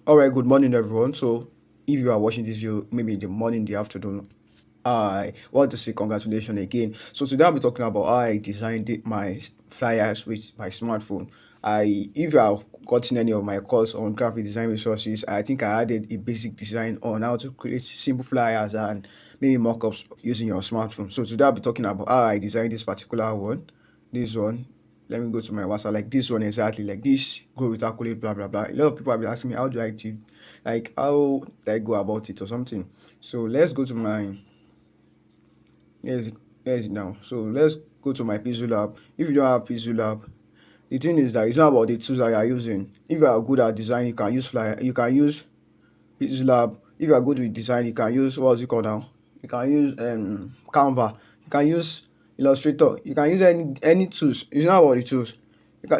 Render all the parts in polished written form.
All right, good morning, everyone. So, if you are watching this video, maybe in the morning, the afternoon, I want to say congratulations again. So today I'll be talking about how I designed my flyers with my smartphone. If you have gotten any of my course on graphic design resources, I think I added a basic design on how to create simple flyers and maybe mockups using your smartphone. So today I'll be talking about how I designed this particular one. This one. Let me go to my WhatsApp. Like this one exactly. Like this. Go with accolade. Blah blah blah. A lot of people have been asking me how do I do, like how do I go about it or something. So let's go to my Yes, yes now. So let's go to my Pixel Lab. If you don't have Pixel Lab, the thing is that it's not about the tools that you are using. If you are good at design, you can use Fly. You can use Pixel Lab. If you are good with design, you can use what's it called now? You can use Canva. You can use Illustrator. You can use any tools. It's not about the tools.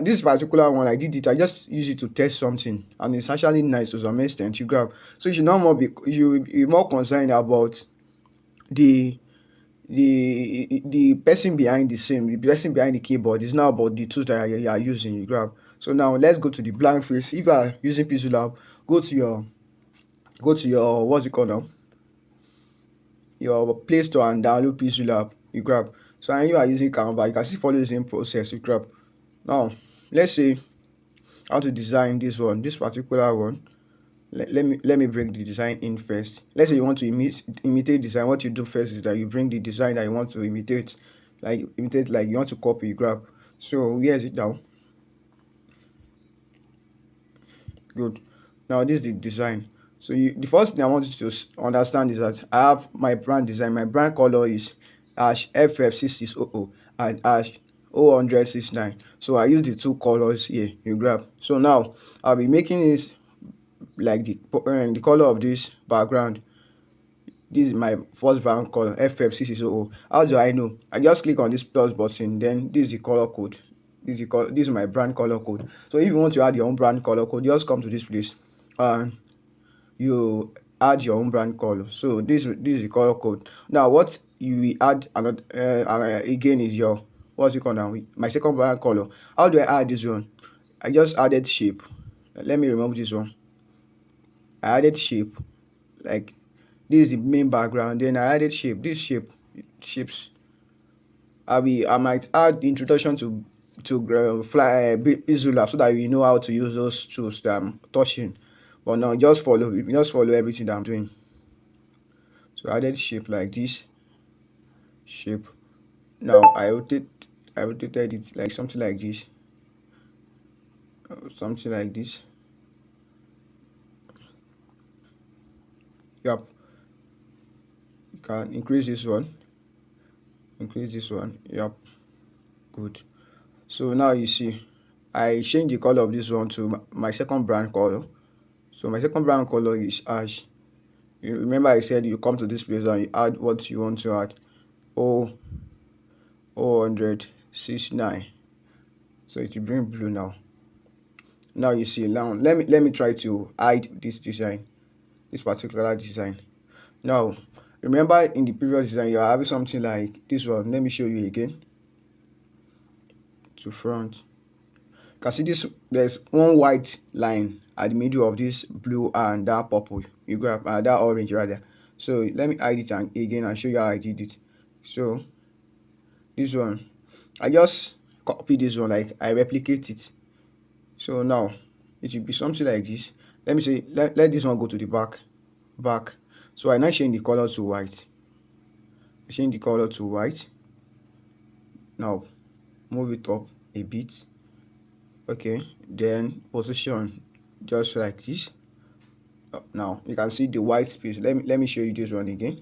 This particular one, I did it. I just use it to test something, and it's actually nice to some extent. You grab. So you should not more be you will be more concerned about the the person behind the person behind the keyboard is now about the tools that you are using, you grab. So now let's go to the blank face. If you are using Pixel Lab, go to your what's it called now, your Play Store and download Pixel Lab, you grab. So and you are using Canva, you can still follow the same process, you grab. Now let's say how to design this particular one. Let me bring the design in first. Let's say you want to imitate design. What you do first is that you bring the design that you want to imitate, like you want to copy, grab. So here's it now. Good. Now this is the design. So the first thing I want you to understand is that I have my brand design. My brand color is hash FF6600 and hash 010069. So I use the two colors here, you grab. So now I'll be making this like the color of this background. This is my first background color FF6600. How do I know? I just click on this plus button, then this is the color code. This is my brand color code. So if you want to add your own brand color code, just come to this place and you add your own brand color. So this is the color code. Now what you will add another again is your what's it called now, my second brand color. How do I add this one? I just added shape. Let me remove this one. I added shape, like this is the main background, then I added shape. This shapes, I might add introduction to fly Pixel Lab so that you know how to use those tools that I'm touching. But now just follow everything that I'm doing. So I added shape like this shape. Now I rotated it like something like this, something like this. Yep. You can increase this one. Yep. Good. So now you see I change the color of this one to my second brand color. So my second brand color is ash. You remember I said you come to this place and you add what you want to add. O 169. So it will bring blue now. Now you see, now let me try to hide this design, this particular design. Now remember in the previous design you are having something like this one. Let me show you again. To front, you can see this, there's one white line at the middle of this blue and that purple, you grab that orange rather. So let me hide it again and show you how I did it. So this one, I just copy this one, like I replicate it. So now it will be something like this. Let me say let this one go to the back. So I now change the color to white. I change the color to white. Now move it up a bit. Okay, then position just like this. Now you can see the white space. Let me show you this one again.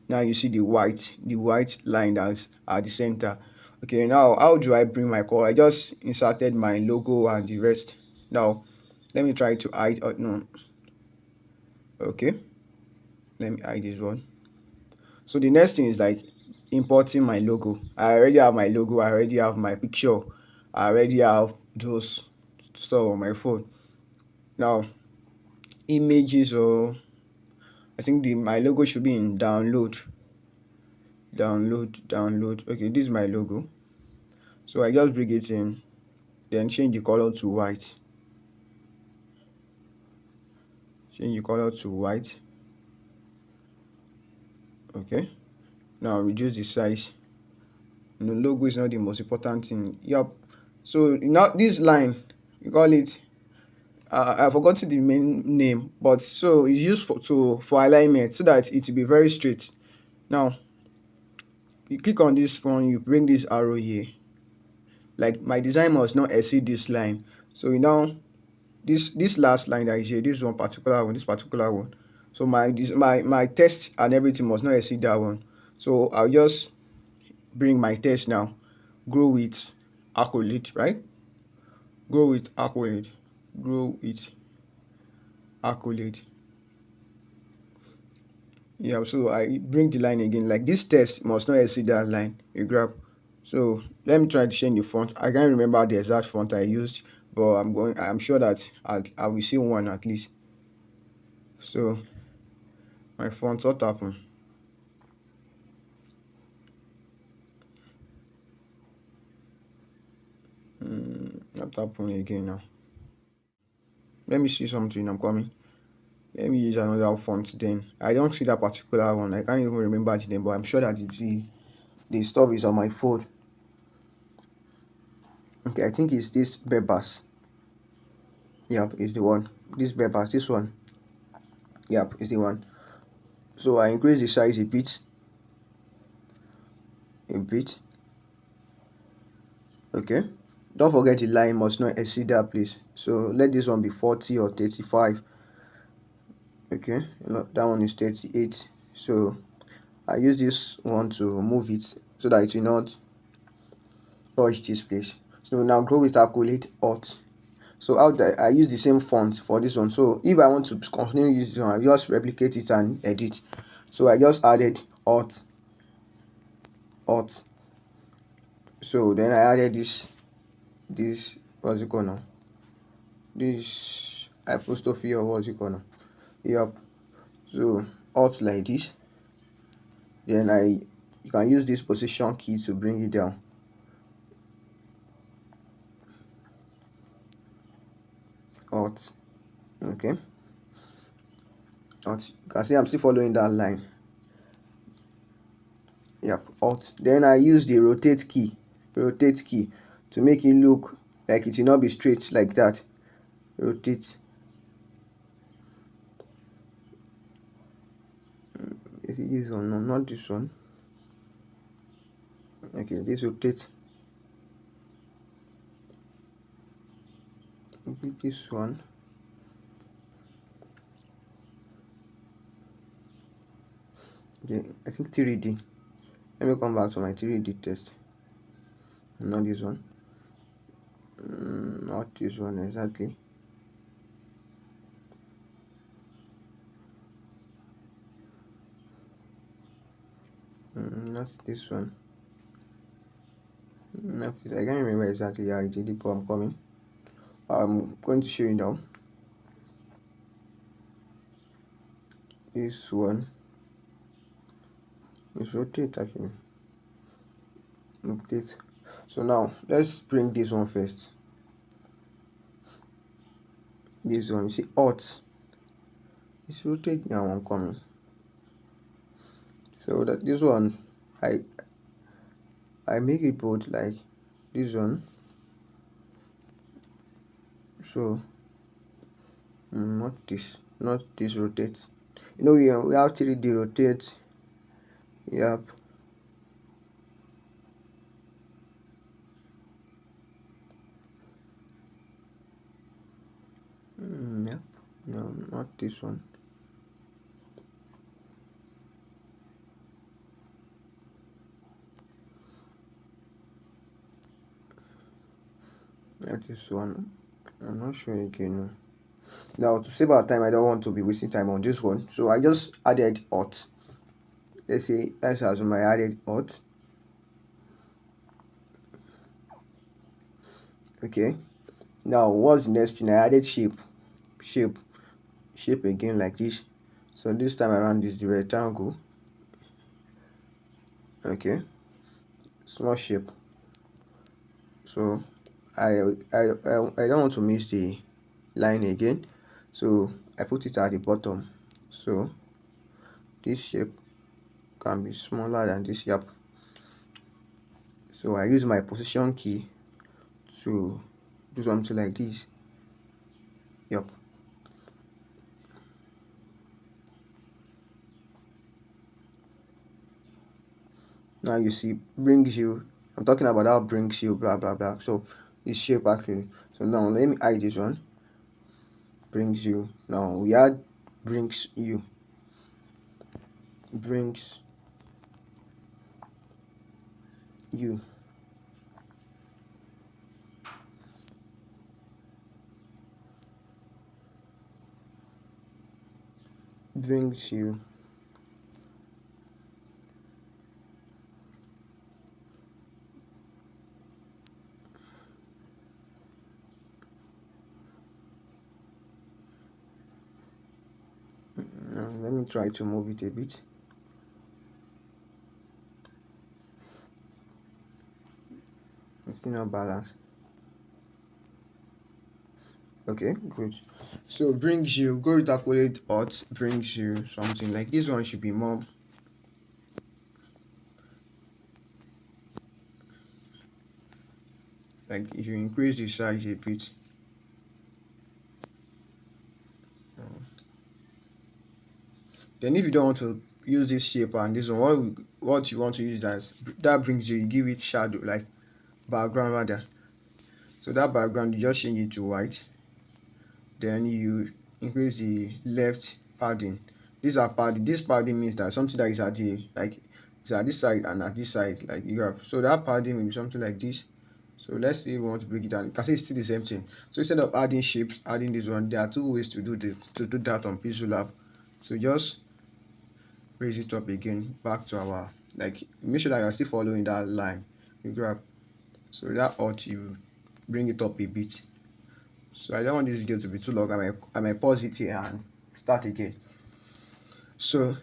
Now you see the white line that's at the center. Okay, now how do I bring my color? I just inserted my logo and the rest. Now let me try to hide. No, okay, let me hide this one. So the next thing is like importing my logo. I already have my logo, I already have my picture, I already have those stuff on my phone. Now images, or I think my logo should be in download. Okay, this is my logo. So I just bring it in, then change the color to white. change the color to white. Okay, now reduce the size. Logo is not the most important thing. Yep. So now this line, we call it, I forgot the main name, but so it's used for alignment so that it will be very straight. Now you click on this one, you bring this arrow here. Like my design must not exceed this line. So now this last line that is here, this one particular one, this particular one. So my text and everything must not exceed that one. So I'll just bring my text now, grow with accolade, right? Grow with accolade, grow with accolade. Yeah, so I bring the line again. Like this text must not exceed that line. You grab. So let me try to change the font. I can't remember the exact font I used, but I'm sure that I will see one at least. So my font, what happened? What happened again now? Let me see something. I'm coming. Let me use another font then. I don't see that particular one. I can't even remember the name, but I'm sure that the stuff is on my phone. Okay, I think it's this Bebas. Yep, it's the one. This Bebas, this one. Yep, it's the one. So I increase the size a bit. Okay. Don't forget the line must not exceed that, please. So let this one be 40 or 35. Okay, that one is 38. So I use this one to move it so that it will not touch this place. So now grow with accolade alt. So I use the same font for this one. So if I want to continue using this one, I just replicate it and edit. So I just added alt. So then I added this what's it called now? This apostrophe or what's it called now? Yep. So alt like this. Then you can use this position key to bring it down. Alt. Okay. Alt. You can see I'm still following that line. Yep. Alt. Then I use the rotate key to make it look like it will not be straight like that. Rotate. Is it this one? No, not this one. Okay, this rotate. This one. Okay, I think 3D. Let me come back to my 3D test. Not this one. Not this one exactly. Not this one. Not this. I can't remember exactly how I did it, but I'm coming. I'm going to show you now. This one is rotate actually. Rotate. So now let's bring this one first. This one, you see, alt. It's rotate now. I'm coming. So that this one, I make it bold like this one. So not this rotate. You know, we have 3D rotate. Yep. Yep. No, not this one. Not this one. I'm not sure again. Now to save our time, I don't want to be wasting time on this one, so I just added alt. Let's say that's as my added alt. Okay, now what's the next thing? I added shape again like this. So this time around is the rectangle. Okay, small shape. So I don't want to miss the line again, So I put it at the bottom, so this shape can be smaller than this. Yep. So I use my position key to do something like this. Yep. Now you see brings you, I'm talking about how brings you blah blah blah. So this shape actually. So now let me hide this one. Brings you. Now we add brings you. Brings you. Brings you. Now let me try to move it a bit. It's still not balanced. Okay, good. So brings you, go calculate odds, brings you something like this one should be more like if you increase the size a bit. Then if you don't want to use this shape and this one, what you want to use that brings you give it shadow, like background rather. So that background you just change it to white. Then you increase the left padding. These are padding. This padding means that something that is at the like it's at this side and at this side, like you have. So that padding will be something like this. So let's say we want to break it down. You can see it's still the same thing. So instead of adding shapes, adding this one, there are two ways to do this, to do that on Pixel Lab. So just raise it up again, back to our, like, make sure that you're still following that line. You grab, so that ought you bring it up a bit. So I don't want this video to be too long. I might pause it here and start again. So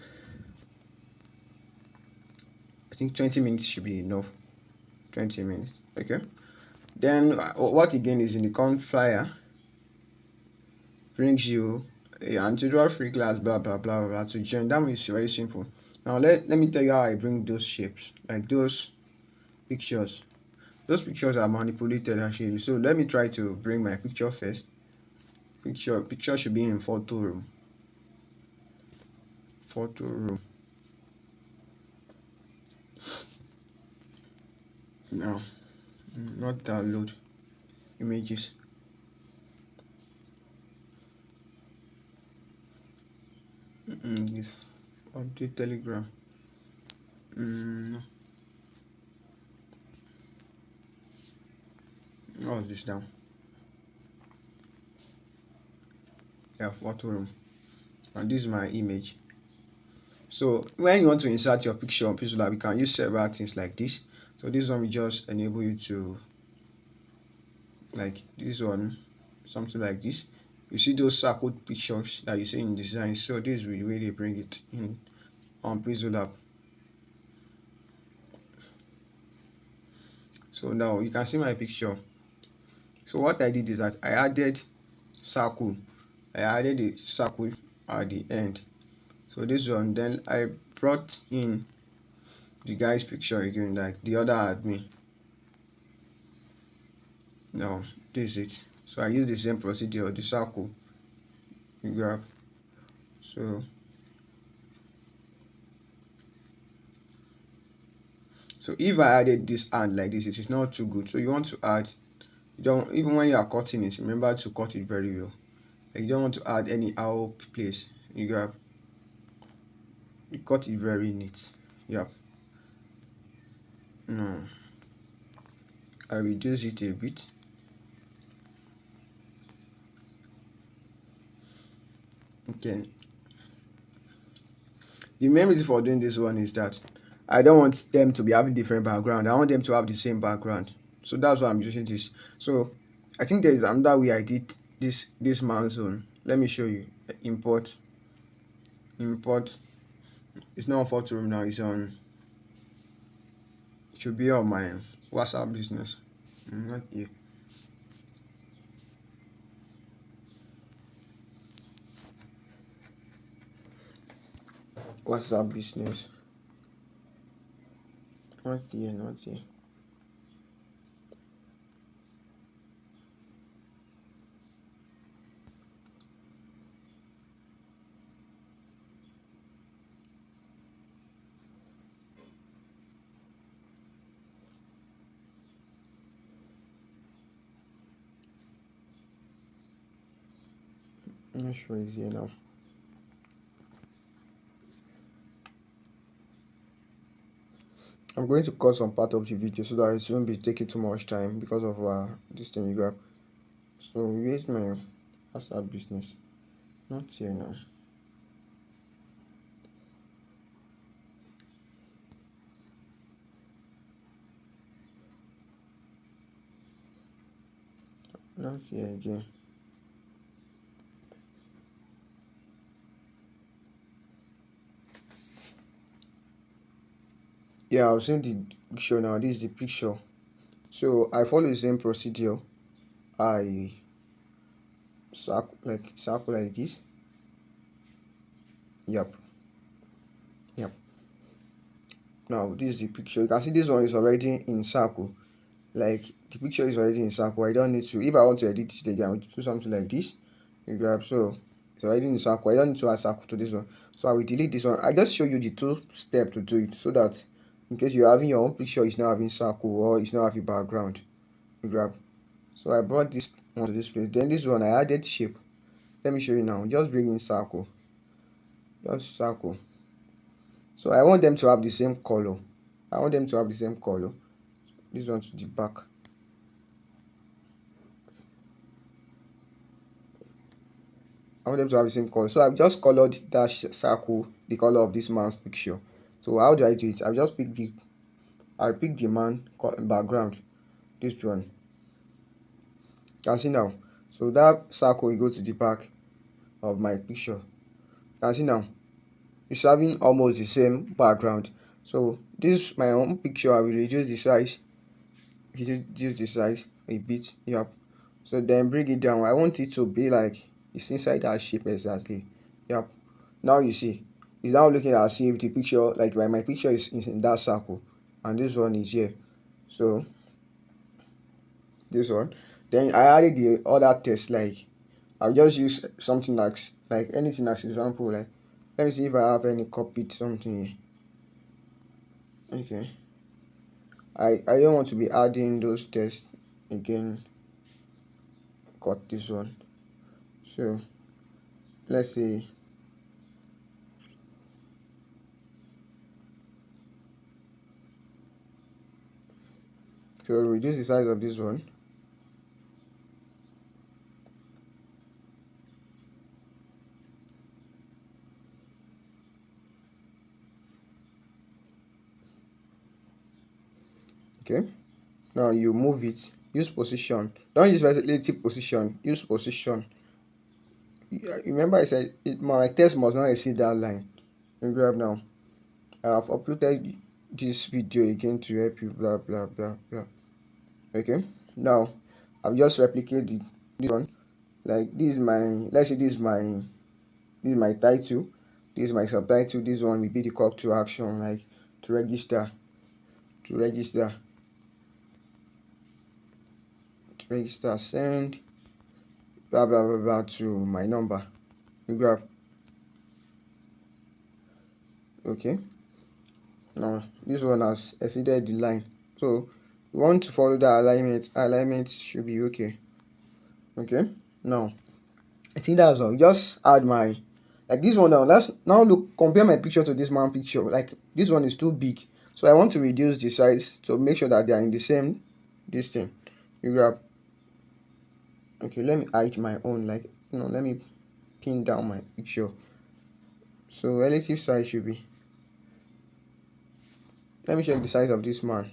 I think 20 minutes should be enough. 20 minutes, okay. Then what again is in the current flyer brings you a anti-draw free class blah blah blah blah to join. That is very simple. Now let me tell you how I bring those shapes, like those pictures. Those pictures are manipulated actually. So let me try to bring my picture first. Picture should be in photo room. Photo room. Now, not download images. This on the Telegram. What is this now? Yeah, photo room. And this is my image. So when you want to insert your picture on Pixel Lab, you can use several things like this. So this one will just enable you to, like this one, something like this. You see those circled pictures that you see in design. So this is the way they bring it in on Pixel Lab. So now you can see my picture. So what I did is that I added circle. I added a circle at the end. So this one, then I brought in the guy's picture again, like the other admin. Now this is it. So I use the same procedure, the circle, the graph. So if I added this hand like this, it is not too good. So you want to add, you don't, even when you are cutting it, remember to cut it very well. Like you don't want to add any out place. You grab, you cut it very neat. Yeah. No, I reduce it a bit. Okay. The main reason for doing this one is that I don't want them to be having different background. I want them to have the same background. So that's why I'm using this. So I think there is another way I did this man zone. Let me show you. Import. It's not on photo room now. It's on. It should be on my WhatsApp business. Not here. WhatsApp business. Not here, not here. I'm not sure it's here now. I'm going to cut some part of the video so that it won't be taking too much time because of this thing you grab. So where's my WhatsApp business? Not here now. Not here again. Yeah, I've seen the picture now. This is the picture. So I follow the same procedure. I circle like this. Yep. Yep. Now this is the picture. You can see this one is already in circle. Like the picture is already in circle. I don't need to. If I want to edit it again, I will do something like this. You grab, so it's already in circle. I don't need to add circle to this one. So I will delete this one. I just show you the two steps to do it so that in case you're having your own picture, it's not having circle or it's not having background. You grab. So I brought this one to this place. Then this one I added shape. Let me show you now. Just bring in circle. Just circle. So I want them to have the same color. I want them to have the same color. This one to the back. I want them to have the same color. So I've just colored that circle the color of this man's picture. So how do I do it? I'll pick the man background. This one. You can see now. So that circle will go to the back of my picture. You can see now. It's having almost the same background. So this my own picture. I will reduce the size. Reduce the size a bit. Yep. So then bring it down. I want it to be like it's inside that shape exactly. Yep. Now you see, it's now looking as if the picture, like my picture is in that circle, and this one is here. So this one. Then I added the other text. Like I'll just use something like anything as example. Like let me see if I have any copied something here. Okay. I don't want to be adding those tests again. Got this one. So let's see. So reduce the size of this one. Okay. Now you move it. Use position. Don't use relative position. Use position. Remember I said my text must not exceed that line. And grab now. I have uploaded this video again to help you. Blah blah blah blah. Okay. Now I've just replicated this one. Like this is my. Let's say this is my title. This is my subtitle. This one will be the call to action. Like to register. To register. To register. Send. Blah blah blah blah to my number. You grab. Okay. Now this one has exceeded the line, so we want to follow the alignment should be okay. Okay. Now I think that's all. Just add my, like this one now. Let's now look, compare my picture to this man picture. Like this one is too big, so I want to reduce the size to make sure that they are in the same distance. You grab. Okay, let me hide my own, like let me pin down my picture. So relative size should be, let me check the size of this man.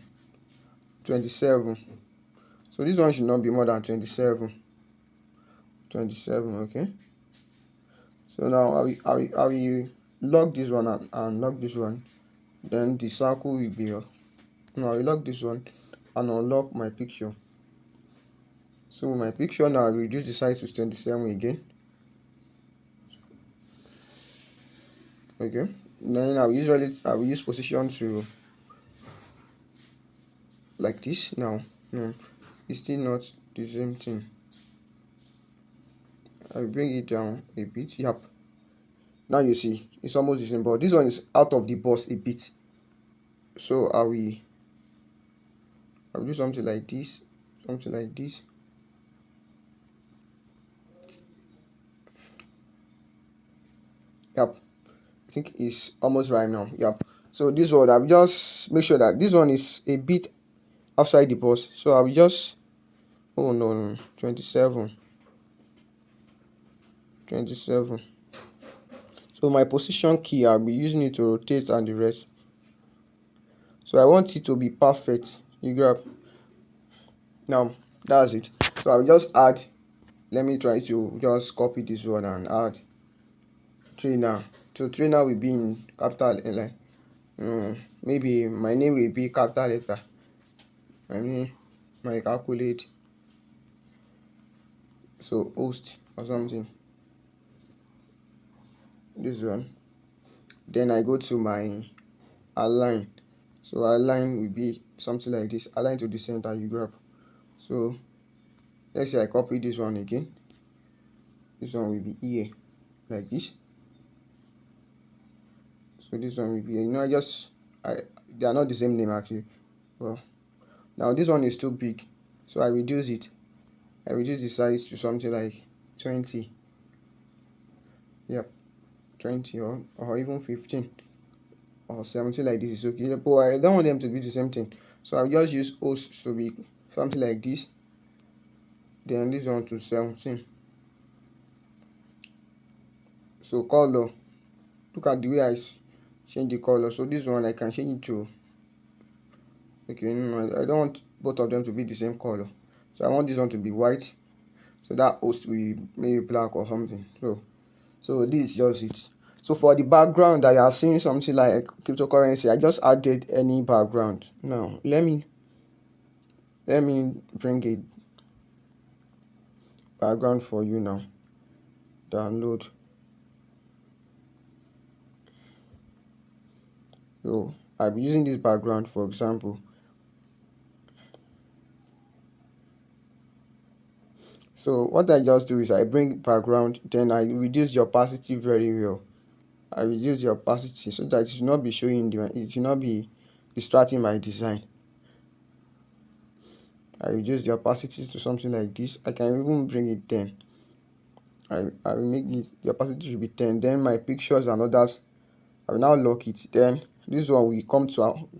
27. So this one should not be more than 27. Okay. So now I will lock this one and lock this one. Then the circle will be now I will lock this one and unlock my picture. So my picture now I will reduce the size to 27 again. Okay. Then I will use position to like this. Now no, it's still not the same thing. I will bring it down a bit. Yep. Now you see it's almost the same, but this one is out of the box a bit. So I will do something like this, something like this. Yep. I think it's almost right now. Yep. So this one, I will just make sure that this one is a bit outside the box. So I will just, oh no, 27. So my position key, I'll be using it to rotate and the rest. So I want it to be perfect. You grab. Now that's it. So I'll just add. Let me try to just copy this one and add trainer. So trainer will be in capital like maybe my name will be capital letter. I mean my calculate. So host or something. This one. Then I go to my align. So align will be something like this. Align to the center. You grab. So let's say I copy this one again. This one will be here like this. So this one will be here. They are not the same name actually. Well, now this one is too big, so I reduce it. I reduce the size to something like 20. Yep, 20 or even 15 or 17 like this is okay. But I don't want them to be the same thing, so I'll just use host to be something like this. Then this one to 17. So color, look at the way I change the color. So this one I can change it to, okay, no, I don't want both of them to be the same color. So I want this one to be white. So that host will be maybe black or something. So this is just it. So for the background that you are seeing something like cryptocurrency, I just added any background. Now let me bring a background for you now. Download. So I'll be using this background for example. So what I just do is I bring background, then I reduce the opacity very well. I reduce the opacity so that it will not be showing it will not be distracting my design. I reduce the opacity to something like this. I can even bring it 10. I will make it, the opacity should be 10. Then my pictures and others, I will now lock it. Then this one will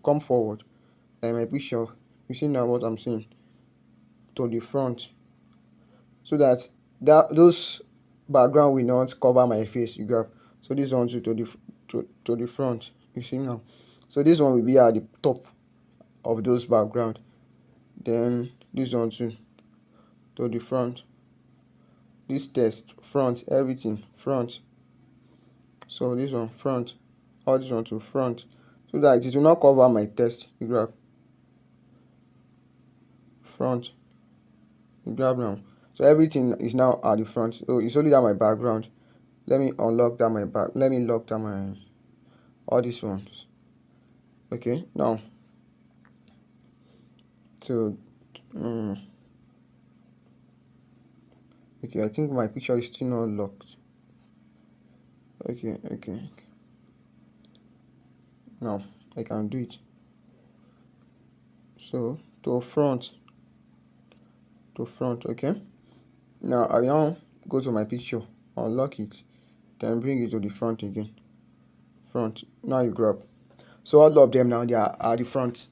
come forward. And my picture, you see now what I'm saying, to the front. So that those background will not cover my face. You grab. So this one too to the front. You see now. So this one will be at the top of those background. Then this one too to the front. This text front, everything front. So this one front, all this one to front, so that it will not cover my text. You grab front. You grab now. So everything is now at the front. So it's only that my background. Let me unlock that my back. Let me lock that my all these ones. Okay now. So okay, I think my picture is still not locked. Okay. Now I can do it. So to front. Okay. Now I now go to my picture, unlock it, then bring it to the front again. Front. Now you grab. So all of them now they are at the front.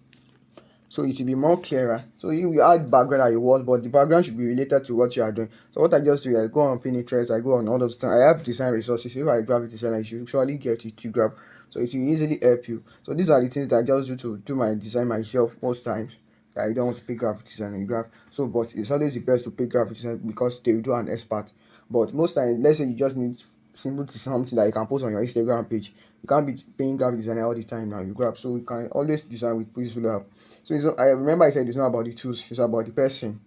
So it will be more clearer. So you will add background at your wall, but the background should be related to what you are doing. So what I just do is I go on Pinterest, I go on all those things. I have design resources. If I grab design, I should surely get it to grab. So it will easily help you. So these are the things that I just do to do my design myself most times. I don't want to pay graphic design and graph. So but it's always the best to pay graphic design because they will do an expert. But most times, let's say you just need simple something that you can post on your Instagram page. You can't be paying graphic designer all the time now. You grab. So you can always design with Peaceful App. So I remember I said it's not about the tools, it's about the person.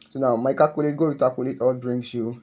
So now my calculate, go with calculate all brings you.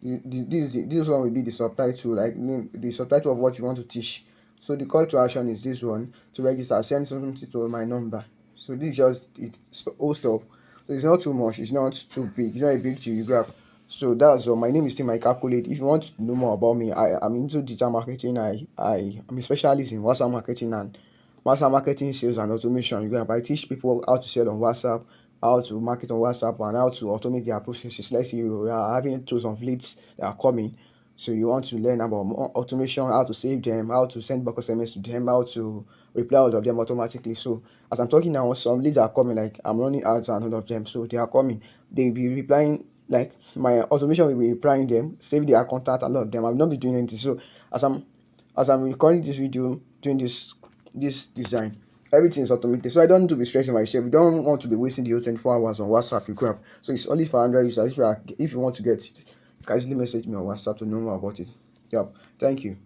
This one will be the subtitle, like the subtitle of what you want to teach. So the call to action is this one: to register, send something to my number. So this is just it whole stuff. So it's not too much, it's not too big, it's not a big deal you grab. So that's all. My name is Tim I Calculate. If you want to know more about me, I'm into digital marketing. I'm a specialist in WhatsApp marketing and WhatsApp marketing, sales and automation. You grab. I teach people how to sell on WhatsApp, how to market on WhatsApp, and how to automate their processes. Let's say you are having tons of leads that are coming, so you want to learn about more automation, how to save them, how to send back SMS to them, how to reply all of them automatically. So as I'm talking now, some leads are coming, like I'm running ads and all of them. So they are coming. They'll be replying, like my automation will be replying them, save their contact, a lot of them. I've not been doing anything. So as I'm as I'm recording this video, doing this design, everything is automated. So I don't need to be stressing myself. You don't want to be wasting the whole 24 hours on WhatsApp you grab. So it's only for Android users. If you want to get it, you can easily message me on WhatsApp to know more about it. Yep. Thank you.